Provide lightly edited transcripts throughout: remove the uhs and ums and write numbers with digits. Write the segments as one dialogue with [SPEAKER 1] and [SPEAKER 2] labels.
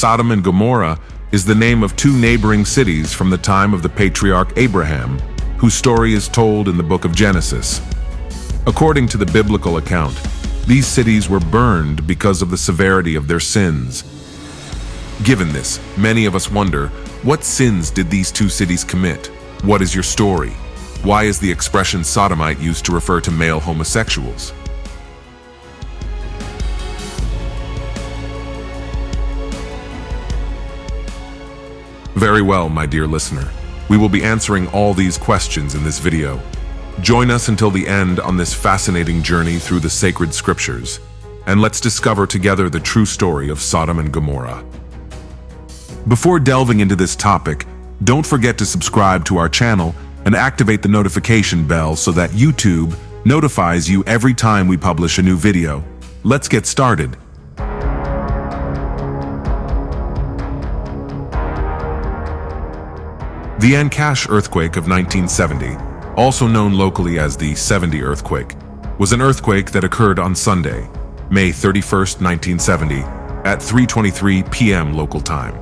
[SPEAKER 1] Sodom and Gomorrah is the name of two neighboring cities from the time of the patriarch Abraham, whose story is told in the book of Genesis. According to the biblical account, these cities were burned because of the severity of their sins. Given this, many of us wonder, what sins did these two cities commit? What is your story? Why is the expression sodomite used to refer to male homosexuals? Very well, my dear listener. We will be answering all these questions in this video. Join us until the end on this fascinating journey through the sacred scriptures, and let's discover together the true story of Sodom and Gomorrah. Before delving into this topic, don't forget to subscribe to our channel and activate the notification bell so that YouTube notifies you every time we publish a new video. Let's get started. The Ancash earthquake of 1970, also known locally as the 70 earthquake, was an earthquake that occurred on Sunday, May 31st, 1970, at 3:23 p.m. local time.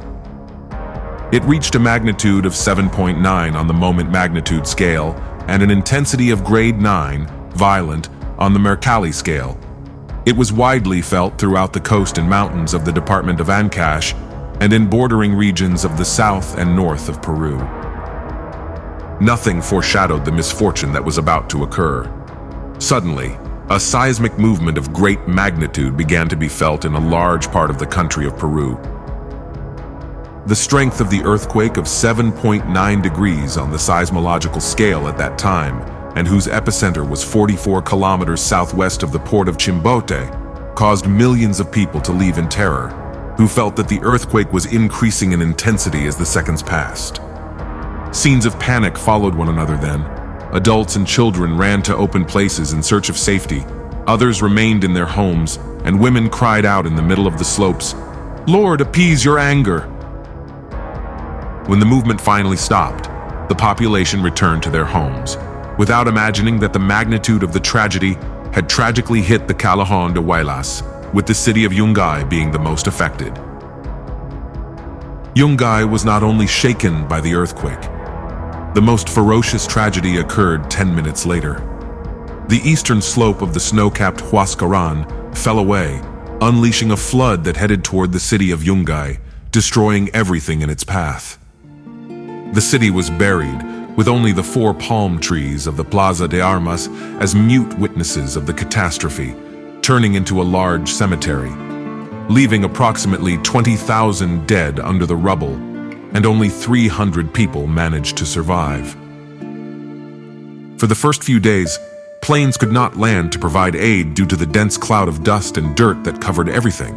[SPEAKER 1] It reached a magnitude of 7.9 on the moment magnitude scale and an intensity of grade 9, violent, on the Mercalli scale. It was widely felt throughout the coast and mountains of the department of Ancash and in bordering regions of the south and north of Peru. Nothing foreshadowed the misfortune that was about to occur. Suddenly, a seismic movement of great magnitude began to be felt in a large part of the country of Peru. The strength of the earthquake of 7.9 degrees on the seismological scale at that time, and whose epicenter was 44 kilometers southwest of the port of Chimbote, caused millions of people to leave in terror, who felt that the earthquake was increasing in intensity as the seconds passed. Scenes of panic followed one another then. Adults and children ran to open places in search of safety. Others remained in their homes, and women cried out in the middle of the slopes, "Lord, appease your anger." When the movement finally stopped, the population returned to their homes, without imagining that the magnitude of the tragedy had tragically hit the Callejón de Huaylas, with the city of Yungay being the most affected. Yungay was not only shaken by the earthquake. The most ferocious tragedy occurred 10 minutes later. The eastern slope of the snow-capped Huascarán fell away, unleashing a flood that headed toward the city of Yungay, destroying everything in its path. The city was buried, with only the 4 palm trees of the Plaza de Armas as mute witnesses of the catastrophe, turning into a large cemetery, leaving approximately 20,000 dead under the rubble, and only 300 people managed to survive. For the first few days, planes could not land to provide aid due to the dense cloud of dust and dirt that covered everything.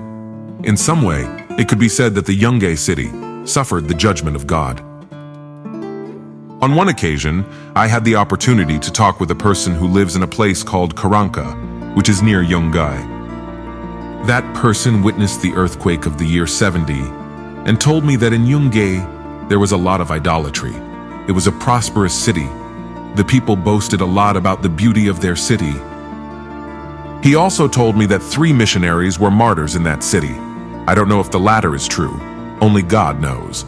[SPEAKER 1] In some way, it could be said that the Yungay city suffered the judgment of God. On one occasion, I had the opportunity to talk with a person who lives in a place called Caranca, which is near Yungay. That person witnessed the earthquake of the year 70 and told me that in Yungay there was a lot of idolatry. It was a prosperous city. The people boasted a lot about the beauty of their city. He also told me that 3 missionaries were martyrs in that city. I don't know if the latter is true. Only God knows.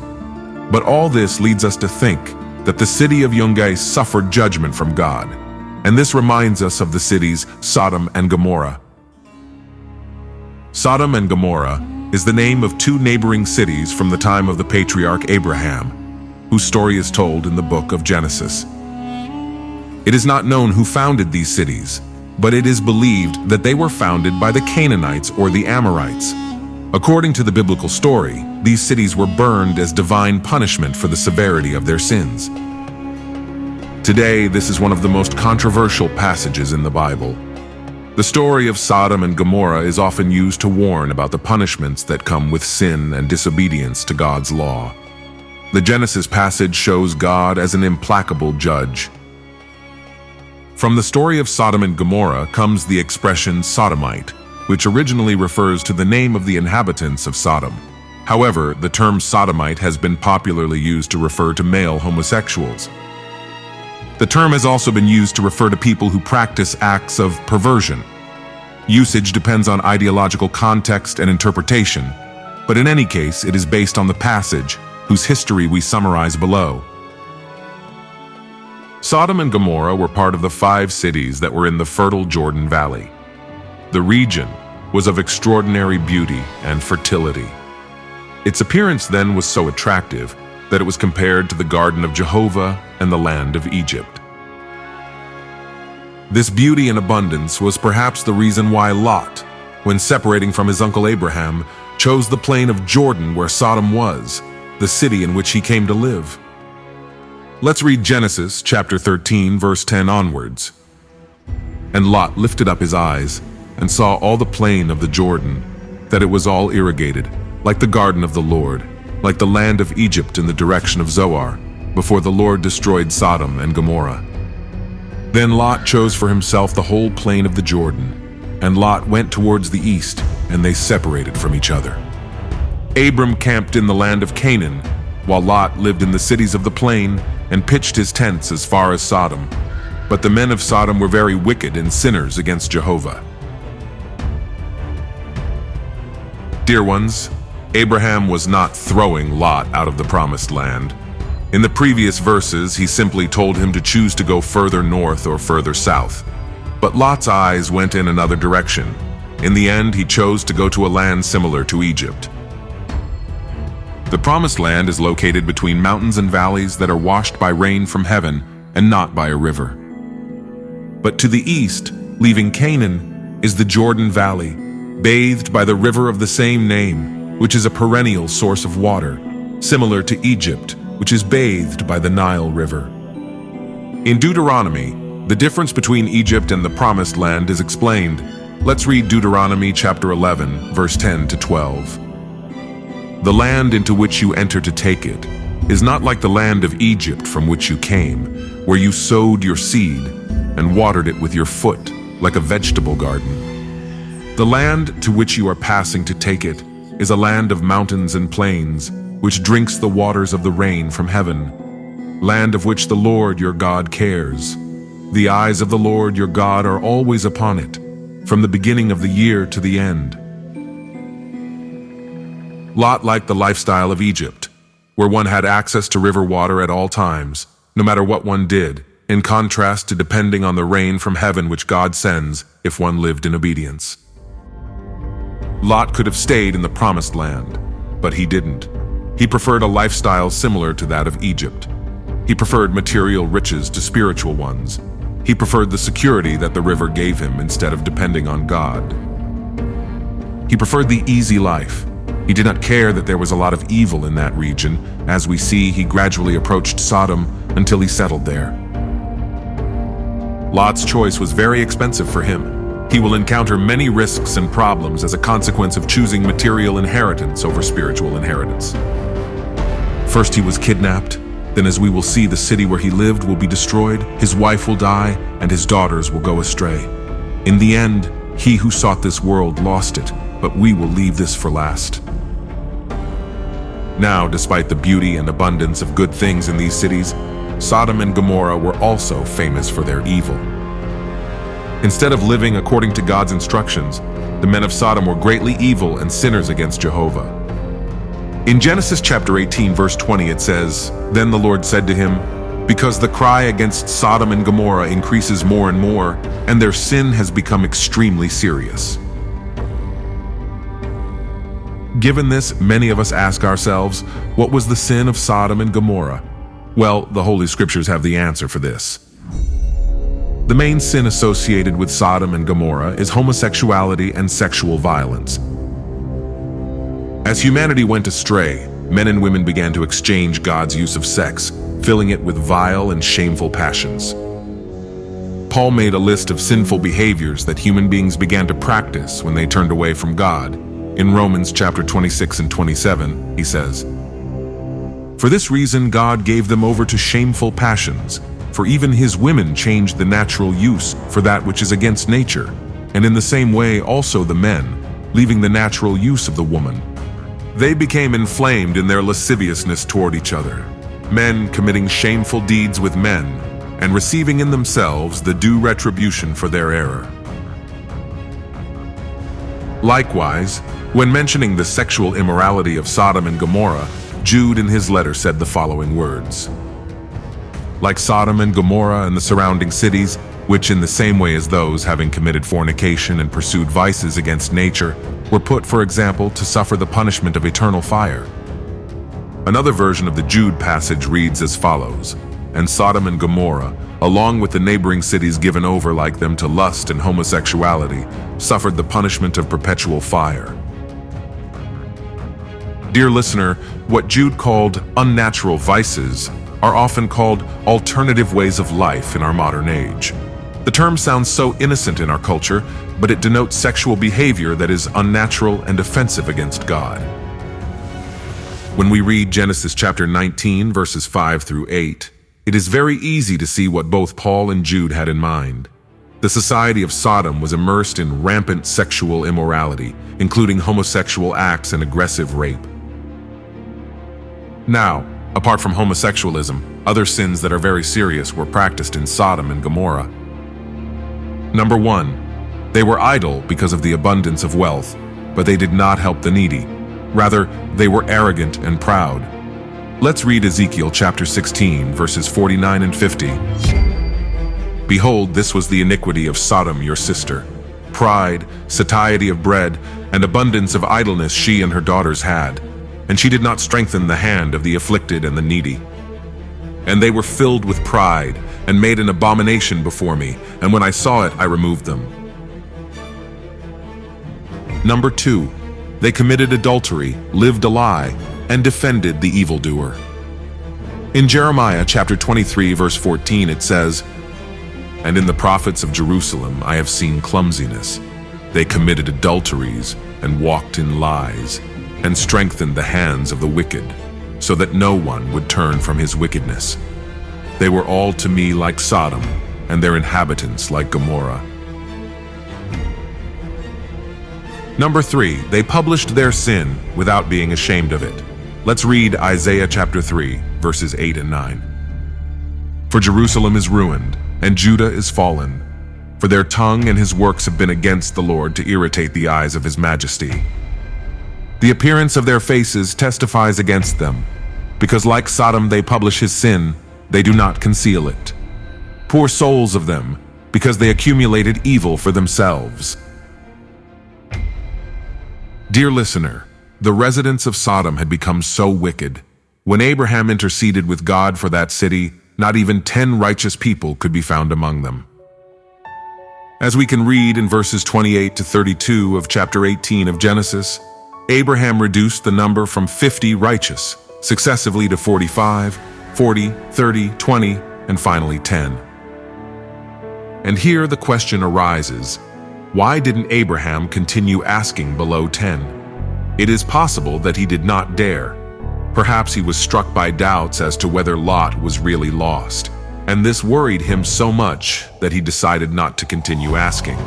[SPEAKER 1] But all this leads us to think that the city of Yungay suffered judgment from God. And this reminds us of the cities Sodom and Gomorrah. Sodom and Gomorrah is the name of 2 neighboring cities from the time of the patriarch Abraham, whose story is told in the book of Genesis. It is not known who founded these cities, but it is believed that they were founded by the Canaanites or the Amorites. According to the biblical story, these cities were burned as divine punishment for the severity of their sins. Today, this is one of the most controversial passages in the Bible. The story of Sodom and Gomorrah is often used to warn about the punishments that come with sin and disobedience to God's law. The Genesis passage shows God as an implacable judge. From the story of Sodom and Gomorrah comes the expression sodomite, which originally refers to the name of the inhabitants of Sodom. However, the term sodomite has been popularly used to refer to male homosexuals. The term has also been used to refer to people who practice acts of perversion. Usage depends on ideological context and interpretation. but in any case, it is based on the passage, whose history we summarize below. Sodom and Gomorrah were part of the 5 cities that were in the fertile Jordan Valley. The region was of extraordinary beauty and fertility. Its appearance then was so attractive that it was compared to the Garden of Jehovah and the land of Egypt. This beauty and abundance was perhaps the reason why Lot, when separating from his uncle Abraham, chose the plain of Jordan where Sodom was, the city in which he came to live. Let's read Genesis chapter 13, verse 10 onwards. And Lot lifted up his eyes and saw all the plain of the Jordan, that it was all irrigated, like the garden of the Lord, like the land of Egypt in the direction of Zoar, before the Lord destroyed Sodom and Gomorrah. Then Lot chose for himself the whole plain of the Jordan, and Lot went towards the east, and they separated from each other. Abram camped in the land of Canaan, while Lot lived in the cities of the plain and pitched his tents as far as Sodom. But the men of Sodom were very wicked and sinners against Jehovah. Dear ones, Abraham was not throwing Lot out of the promised land. In the previous verses, he simply told him to choose to go further north or further south. But Lot's eyes went in another direction. In the end, he chose to go to a land similar to Egypt. The promised land is located between mountains and valleys that are washed by rain from heaven and not by a river. But to the east, leaving Canaan, is the Jordan Valley, bathed by the river of the same name, which is a perennial source of water, similar to Egypt, which is bathed by the Nile River. In Deuteronomy, the difference between Egypt and the Promised Land is explained. Let's read Deuteronomy chapter 11, verse 10 to 12. The land into which you enter to take it is not like the land of Egypt from which you came, where you sowed your seed and watered it with your foot, like a vegetable garden. The land to which you are passing to take it is a land of mountains and plains, which drinks the waters of the rain from heaven, land of which the Lord your God cares. The eyes of the Lord your God are always upon it, from the beginning of the year to the end. Lot liked the lifestyle of Egypt, where one had access to river water at all times, no matter what one did, in contrast to depending on the rain from heaven which God sends if one lived in obedience. Lot could have stayed in the promised land, but he didn't. He preferred a lifestyle similar to that of Egypt. He preferred material riches to spiritual ones. He preferred the security that the river gave him instead of depending on God. He preferred the easy life. He did not care that there was a lot of evil in that region. As we see, he gradually approached Sodom until he settled there. Lot's choice was very expensive for him. He will encounter many risks and problems as a consequence of choosing material inheritance over spiritual inheritance. First, he was kidnapped. Then, as we will see, the city where he lived will be destroyed, his wife will die, and his daughters will go astray. In the end, he who sought this world lost it, but we will leave this for last. Now, despite the beauty and abundance of good things in these cities, Sodom and Gomorrah were also famous for their evil. Instead of living according to God's instructions, the men of Sodom were greatly evil and sinners against Jehovah. In Genesis chapter 18, verse 20, it says, "Then the Lord said to him, because the cry against Sodom and Gomorrah increases more and more, and their sin has become extremely serious." Given this, many of us ask ourselves, what was the sin of Sodom and Gomorrah? Well, the Holy Scriptures have the answer for this. The main sin associated with Sodom and Gomorrah is homosexuality and sexual violence. As humanity went astray, men and women began to exchange God's use of sex, filling it with vile and shameful passions. Paul made a list of sinful behaviors that human beings began to practice when they turned away from God. In Romans chapter 26 and 27, he says, "For this reason God gave them over to shameful passions, for even his women changed the natural use for that which is against nature, and in the same way also the men, leaving the natural use of the woman. They became inflamed in their lasciviousness toward each other, men committing shameful deeds with men, and receiving in themselves the due retribution for their error." Likewise, when mentioning the sexual immorality of Sodom and Gomorrah, Jude in his letter said the following words: "Like Sodom and Gomorrah and the surrounding cities, which in the same way as those having committed fornication and pursued vices against nature, were put, for example, to suffer the punishment of eternal fire." Another version of the Jude passage reads as follows: "And Sodom and Gomorrah, along with the neighboring cities given over like them to lust and homosexuality, suffered the punishment of perpetual fire." Dear listener, what Jude called unnatural vices are often called alternative ways of life in our modern age. The term sounds so innocent in our culture, but it denotes sexual behavior that is unnatural and offensive against God. When we read Genesis chapter 19, verses 5 through 8, it is very easy to see what both Paul and Jude had in mind. The society of Sodom was immersed in rampant sexual immorality, including homosexual acts and aggressive rape. Now, apart from homosexualism, other sins that are very serious were practiced in Sodom and Gomorrah. Number 1, they were idle because of the abundance of wealth, but they did not help the needy. Rather, they were arrogant and proud. Let's read Ezekiel chapter 16, verses 49 and 50. "Behold, this was the iniquity of Sodom your sister. Pride, satiety of bread, and abundance of idleness she and her daughters had. And she did not strengthen the hand of the afflicted and the needy. And they were filled with pride, and made an abomination before me, and when I saw it, I removed them." Number 2, they committed adultery, lived a lie, and defended the evildoer. In Jeremiah chapter 23, verse 14, it says, "And in the prophets of Jerusalem I have seen clumsiness. They committed adulteries, and walked in lies, and strengthened the hands of the wicked, so that no one would turn from his wickedness. They were all to me like Sodom, and their inhabitants like Gomorrah." Number 3, they published their sin without being ashamed of it. Let's read Isaiah chapter 3, verses 8 and 9. "For Jerusalem is ruined, and Judah is fallen. For their tongue and his works have been against the Lord to irritate the eyes of his majesty. The appearance of their faces testifies against them, because like Sodom they publish his sin, they do not conceal it. Poor souls of them, because they accumulated evil for themselves." Dear listener, the residents of Sodom had become so wicked. When Abraham interceded with God for that city, not even 10 righteous people could be found among them. As we can read in verses 28 to 32 of chapter 18 of Genesis, Abraham reduced the number from 50 righteous, successively to 45, 40, 30, 20, and finally 10. And here the question arises, why didn't Abraham continue asking below 10? It is possible that he did not dare. Perhaps he was struck by doubts as to whether Lot was really lost, and this worried him so much that he decided not to continue asking.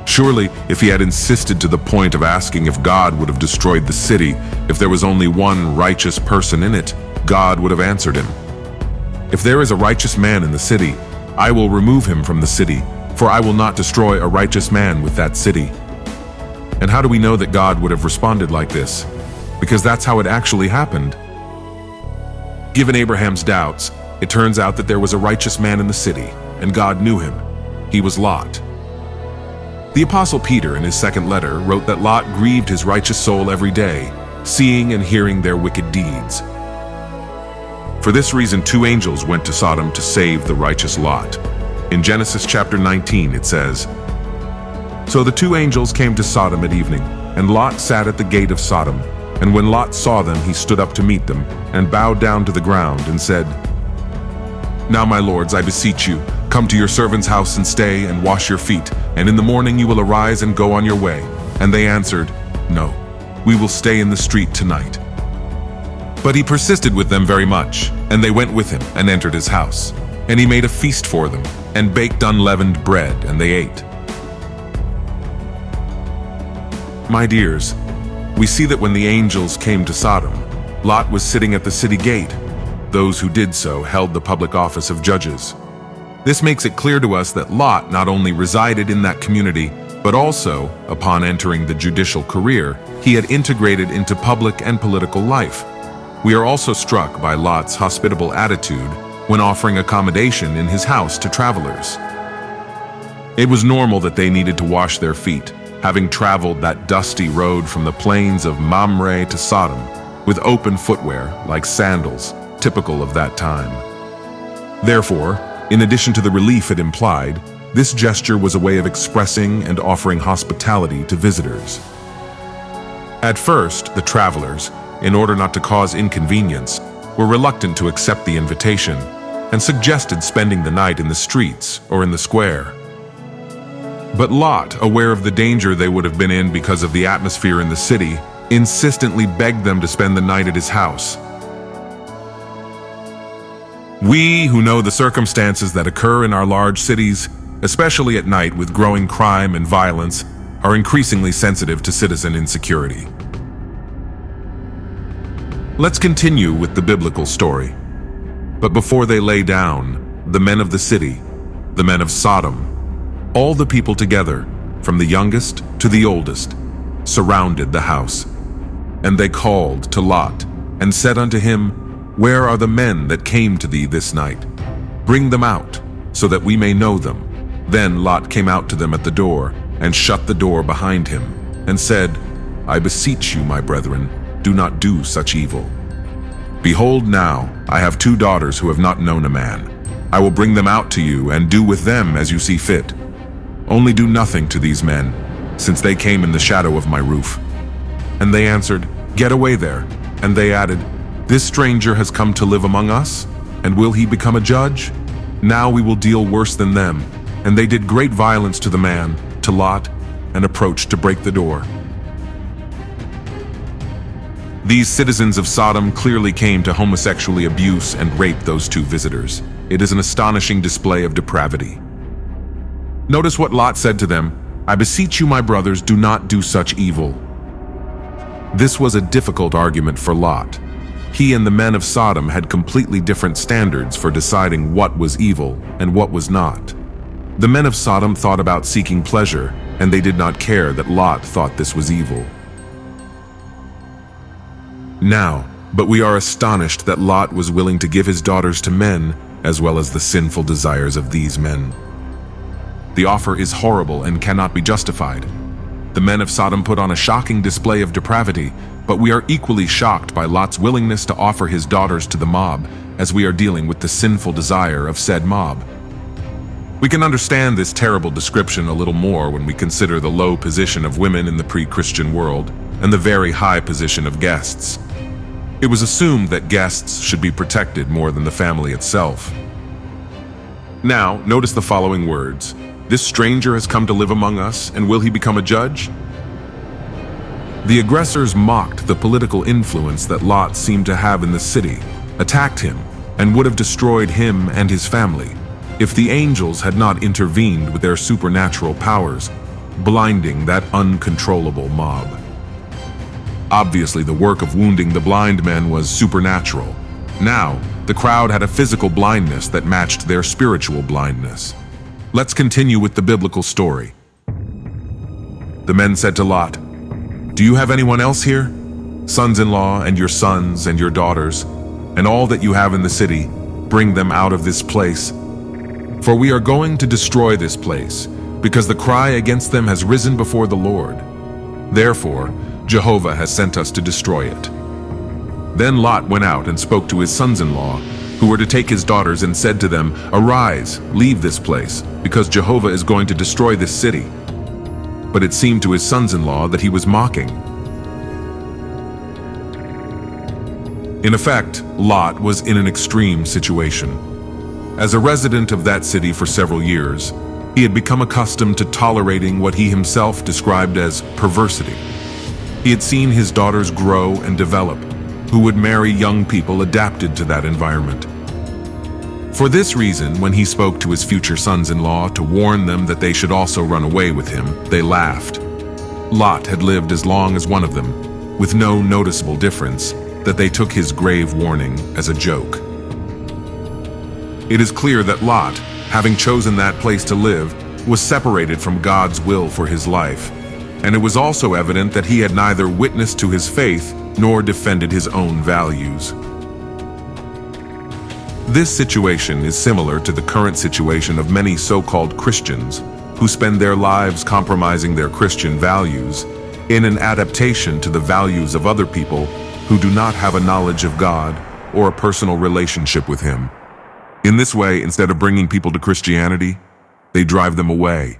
[SPEAKER 1] Surely, if he had insisted to the point of asking if God would have destroyed the city if there was only one righteous person in it, God would have answered him. "If there is a righteous man in the city, I will remove him from the city, for I will not destroy a righteous man with that city." And how do we know that God would have responded like this? Because that's how it actually happened. Given Abraham's doubts, it turns out that there was a righteous man in the city, and God knew him. He was Lot. The Apostle Peter, in his second letter, wrote that Lot grieved his righteous soul every day, seeing and hearing their wicked deeds. For this reason, 2 angels went to Sodom to save the righteous Lot. In Genesis chapter 19, it says, "So the 2 angels came to Sodom at evening, and Lot sat at the gate of Sodom. And when Lot saw them, he stood up to meet them, and bowed down to the ground, and said, 'Now, my lords, I beseech you, come to your servant's house and stay, and wash your feet, and in the morning you will arise and go on your way.' And they answered, 'No, we will stay in the street tonight.' But he persisted with them very much, and they went with him and entered his house. And he made a feast for them, and baked unleavened bread, and they ate." My dears, we see that when the angels came to Sodom, Lot was sitting at the city gate. Those who did so held the public office of judges. This makes it clear to us that Lot not only resided in that community, But also, upon entering the judicial career, he had integrated into public and political life. We are also struck by Lot's hospitable attitude when offering accommodation in his house to travelers. It was normal that they needed to wash their feet, having traveled that dusty road from the plains of Mamre to Sodom, with open footwear like sandals, typical of that time. Therefore, in addition to the relief it implied, this gesture was a way of expressing and offering hospitality to visitors. At first, the travelers, in order not to cause inconvenience, were reluctant to accept the invitation and suggested spending the night in the streets or in the square. But Lot, aware of the danger they would have been in because of the atmosphere in the city, insistently begged them to spend the night at his house. We who know the circumstances that occur in our large cities, especially at night with growing crime and violence, are increasingly sensitive to citizen insecurity. Let's continue with the biblical story. But before they lay down, the men of the city, the men of Sodom, all the people together, from the youngest to the oldest, surrounded the house. And they called to Lot, and said unto him, Where are the men that came to thee this night? Bring them out, so that we may know them. Then Lot came out to them at the door, and shut the door behind him, and said, I beseech you, my brethren, do not do such evil. Behold now, I have 2 daughters who have not known a man. I will bring them out to you, and do with them as you see fit. Only do nothing to these men, since they came in the shadow of my roof. And they answered, Get away there. And they added, This stranger has come to live among us, and will he become a judge? Now we will deal worse than them. And they did great violence to the man, to Lot, and approached to break the door. These citizens of Sodom clearly came to homosexually abuse and rape those 2 visitors. It is an astonishing display of depravity. Notice what Lot said to them, I beseech you, my brothers, do not do such evil. This was a difficult argument for Lot. He and the men of Sodom had completely different standards for deciding what was evil and what was not. The men of Sodom thought about seeking pleasure, and they did not care that Lot thought this was evil. Now, but we are astonished that Lot was willing to give his daughters to men, as well as the sinful desires of these men. The offer is horrible and cannot be justified. The men of Sodom put on a shocking display of depravity, but we are equally shocked by Lot's willingness to offer his daughters to the mob, as we are dealing with the sinful desire of said mob. We can understand this terrible description a little more when we consider the low position of women in the pre-Christian world and the very high position of guests. It was assumed that guests should be protected more than the family itself. Now, notice the following words. This stranger has come to live among us, and will he become a judge? The aggressors mocked the political influence that Lot seemed to have in the city, attacked him, and would have destroyed him and his family if the angels had not intervened with their supernatural powers, blinding that uncontrollable mob. Obviously, the work of wounding the blind men was supernatural. Now, the crowd had a physical blindness that matched their spiritual blindness. Let's continue with the biblical story. The men said to Lot, Do you have anyone else here? Sons-in-law and your sons and your daughters, and all that you have in the city, bring them out of this place. For we are going to destroy this place, because the cry against them has risen before the Lord. Therefore, Jehovah has sent us to destroy it. Then Lot went out and spoke to his sons-in-law, who were to take his daughters, and said to them, Arise, leave this place, because Jehovah is going to destroy this city. But it seemed to his sons-in-law that he was mocking. In effect, Lot was in an extreme situation. As a resident of that city for several years, he had become accustomed to tolerating what he himself described as perversity. He had seen his daughters grow and develop, who would marry young people adapted to that environment. For this reason, when he spoke to his future sons-in-law to warn them that they should also run away with him, they laughed. Lot had lived as long as one of them, with no noticeable difference, that they took his grave warning as a joke. It is clear that Lot, having chosen that place to live, was separated from God's will for his life, and it was also evident that he had neither witnessed to his faith nor defended his own values. This situation is similar to the current situation of many so-called Christians who spend their lives compromising their Christian values in an adaptation to the values of other people who do not have a knowledge of God or a personal relationship with Him. In this way, instead of bringing people to Christianity, they drive them away.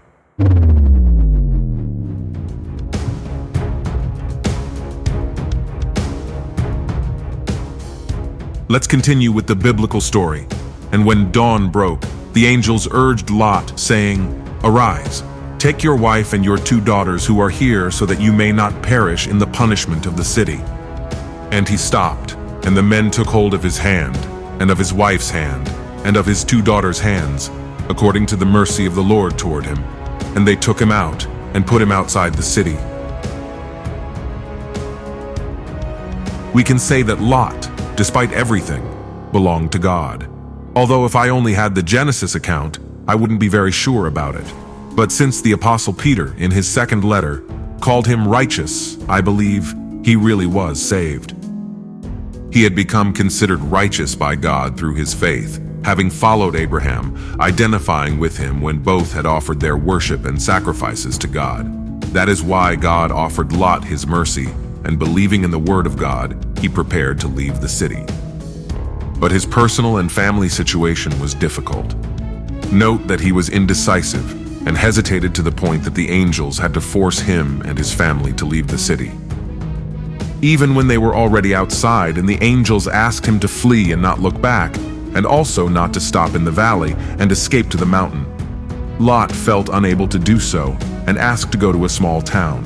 [SPEAKER 1] Let's continue with the biblical story. And when dawn broke, the angels urged Lot, saying, "Arise, take your wife and your 2 daughters who are here, so that you may not perish in the punishment of the city." And he stopped, and the men took hold of his hand, and of his wife's hand, and of his 2 daughters' hands, according to the mercy of the Lord toward him. And they took him out, and put him outside the city. We can say that Lot, despite everything, belonged to God. Although if I only had the Genesis account, I wouldn't be very sure about it. But since the Apostle Peter, in his 2nd letter, called him righteous, I believe he really was saved. He had become considered righteous by God through his faith, having followed Abraham, identifying with him when both had offered their worship and sacrifices to God. That is why God offered Lot his mercy, and believing in the word of God, he prepared to leave the city. But his personal and family situation was difficult. Note that he was indecisive and hesitated to the point that the angels had to force him and his family to leave the city. Even when they were already outside and the angels asked him to flee and not look back, and also not to stop in the valley and escape to the mountain, Lot felt unable to do so and asked to go to a small town.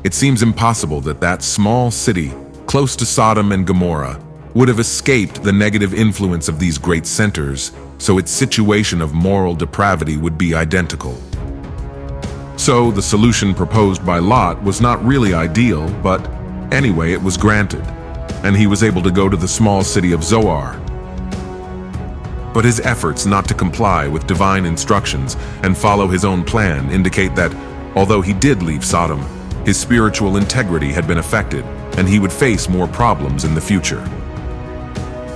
[SPEAKER 1] It seems impossible that that small city, close to Sodom and Gomorrah, would have escaped the negative influence of these great centers, so its situation of moral depravity would be identical. So the solution proposed by Lot was not really ideal, but anyway it was granted, and he was able to go to the small city of Zoar. But his efforts not to comply with divine instructions and follow his own plan indicate that, although he did leave Sodom, his spiritual integrity had been affected, and he would face more problems in the future.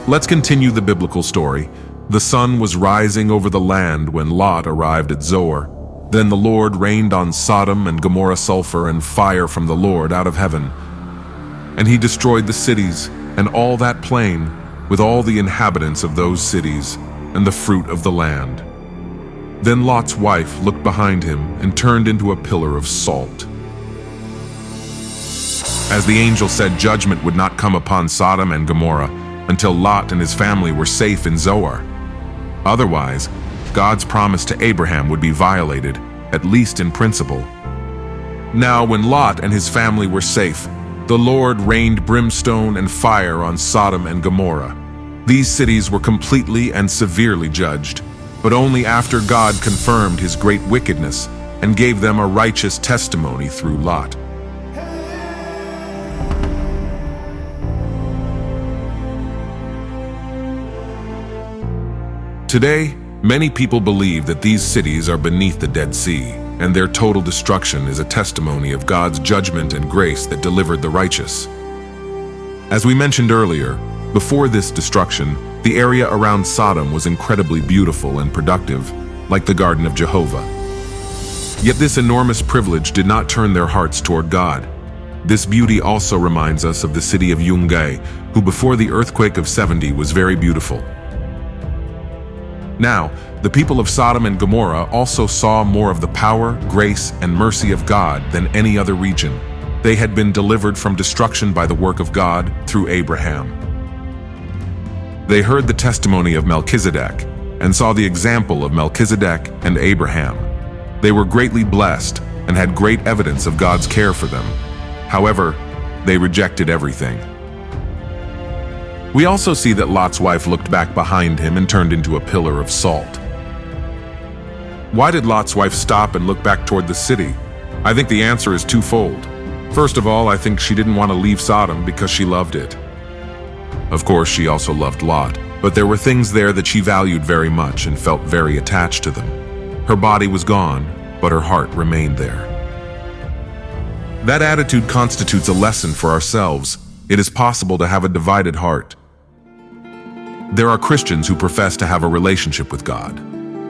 [SPEAKER 1] Let's continue the biblical story. The sun was rising over the land when Lot arrived at Zoar. Then the Lord rained on Sodom and Gomorrah sulfur and fire from the Lord out of heaven. And he destroyed the cities and all that plain, with all the inhabitants of those cities and the fruit of the land. Then Lot's wife looked behind him and turned into a pillar of salt. As the angel said, judgment would not come upon Sodom and Gomorrah until Lot and his family were safe in Zoar. Otherwise, God's promise to Abraham would be violated, at least in principle. Now, when Lot and his family were safe, the Lord rained brimstone and fire on Sodom and Gomorrah. These cities were completely and severely judged, but only after God confirmed his great wickedness and gave them a righteous testimony through Lot. Today, many people believe that these cities are beneath the Dead Sea, and their total destruction is a testimony of God's judgment and grace that delivered the righteous. As we mentioned earlier, before this destruction, the area around Sodom was incredibly beautiful and productive, like the Garden of Jehovah. Yet this enormous privilege did not turn their hearts toward God. This beauty also reminds us of the city of Yungay, who before the earthquake of 70 was very beautiful. Now, the people of Sodom and Gomorrah also saw more of the power, grace, and mercy of God than any other region. They had been delivered from destruction by the work of God through Abraham. They heard the testimony of Melchizedek and saw the example of Melchizedek and Abraham. They were greatly blessed and had great evidence of God's care for them. However, they rejected everything. We also see that Lot's wife looked back behind him and turned into a pillar of salt. Why did Lot's wife stop and look back toward the city? I think the answer is twofold. First of all, I think she didn't want to leave Sodom because she loved it. Of course, she also loved Lot, but there were things there that she valued very much and felt very attached to them. Her body was gone, but her heart remained there. That attitude constitutes a lesson for ourselves. It is possible to have a divided heart. There are Christians who profess to have a relationship with God,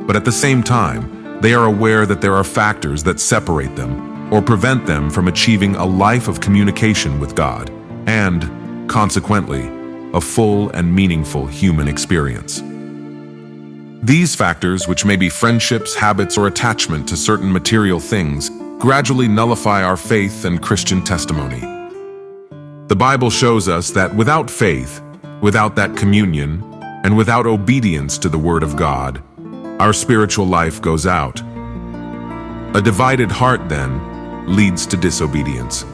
[SPEAKER 1] but at the same time, they are aware that there are factors that separate them or prevent them from achieving a life of communication with God and, consequently, a full and meaningful human experience. These factors, which may be friendships, habits, or attachment to certain material things, gradually nullify our faith and Christian testimony. The Bible shows us that without faith, without that communion, and without obedience to the Word of God, our spiritual life goes out. A divided heart, then, leads to disobedience.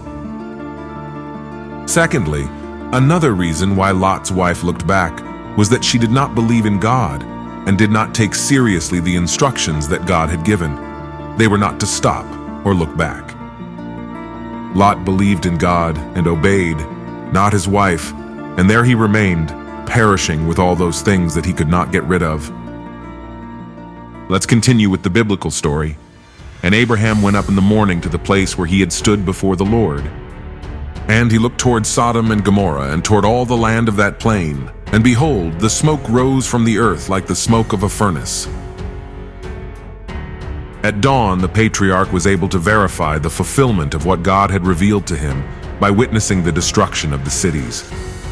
[SPEAKER 1] Secondly, another reason why Lot's wife looked back was that she did not believe in God and did not take seriously the instructions that God had given. They were not to stop or look back. Lot believed in God and obeyed, not his wife, and there he remained, perishing with all those things that he could not get rid of. Let's continue with the biblical story. And Abraham went up in the morning to the place where he had stood before the Lord. And he looked toward Sodom and Gomorrah and toward all the land of that plain. And behold, the smoke rose from the earth like the smoke of a furnace. At dawn, the patriarch was able to verify the fulfillment of what God had revealed to him by witnessing the destruction of the cities.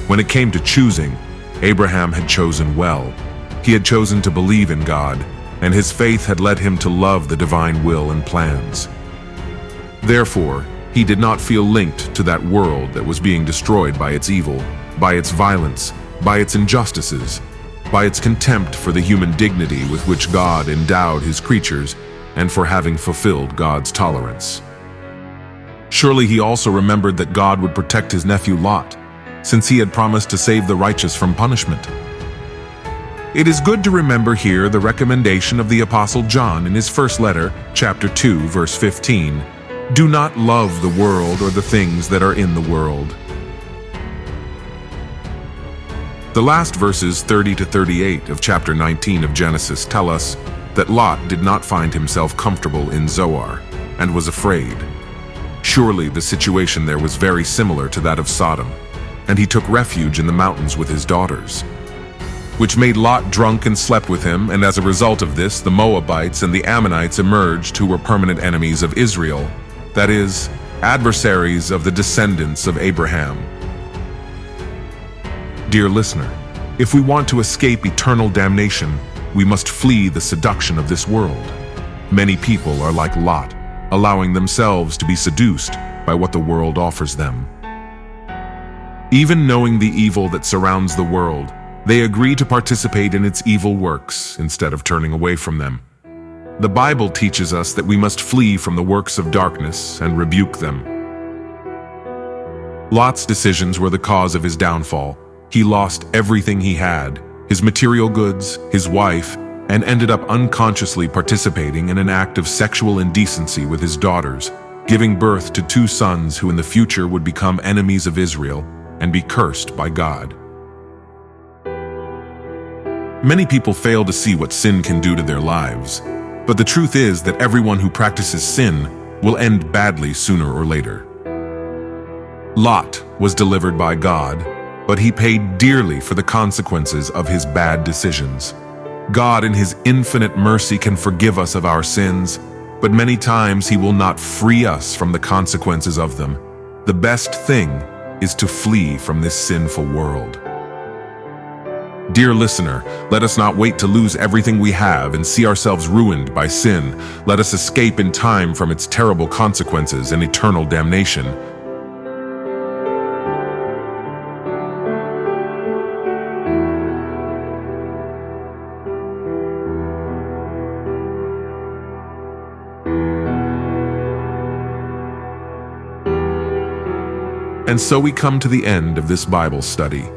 [SPEAKER 1] When it came to choosing, Abraham had chosen well. He had chosen to believe in God, and his faith had led him to love the divine will and plans. Therefore, he did not feel linked to that world that was being destroyed by its evil, by its violence, by its injustices, by its contempt for the human dignity with which God endowed his creatures, and for having fulfilled God's tolerance. Surely he also remembered that God would protect his nephew Lot, since he had promised to save the righteous from punishment. It is good to remember here the recommendation of the Apostle John in his first letter, chapter 2, verse 15. Do not love the world or the things that are in the world. The last verses 30 to 38 of chapter 19 of Genesis tell us that Lot did not find himself comfortable in Zoar and was afraid. Surely the situation there was very similar to that of Sodom, and he took refuge in the mountains with his daughters, which made Lot drunk and slept with him, and as a result of this, the Moabites and the Ammonites emerged, who were permanent enemies of Israel, that is, adversaries of the descendants of Abraham. Dear listener, if we want to escape eternal damnation, we must flee the seduction of this world. Many people are like Lot, allowing themselves to be seduced by what the world offers them. Even knowing the evil that surrounds the world, they agree to participate in its evil works instead of turning away from them. The Bible teaches us that we must flee from the works of darkness and rebuke them. Lot's decisions were the cause of his downfall. He lost everything he had, his material goods, his wife, and ended up unconsciously participating in an act of sexual indecency with his daughters, giving birth to 2 sons who in the future would become enemies of Israel and be cursed by God. Many people fail to see what sin can do to their lives, but the truth is that everyone who practices sin will end badly sooner or later. Lot was delivered by God, but he paid dearly for the consequences of his bad decisions. God in his infinite mercy can forgive us of our sins, but many times he will not free us from the consequences of them. The best thing is to flee from this sinful world. Dear listener, let us not wait to lose everything we have and see ourselves ruined by sin. Let us escape in time from its terrible consequences and eternal damnation. And so we come to the end of this Bible study.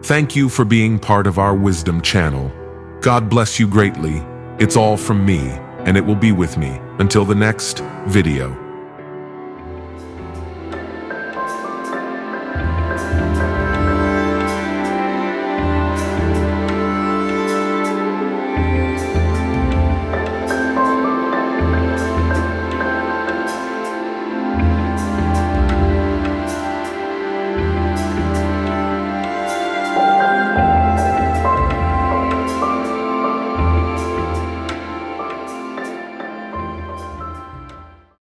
[SPEAKER 1] Thank you for being part of our Wisdom channel. God bless you greatly. It's all from me, and it will be with me until the next video.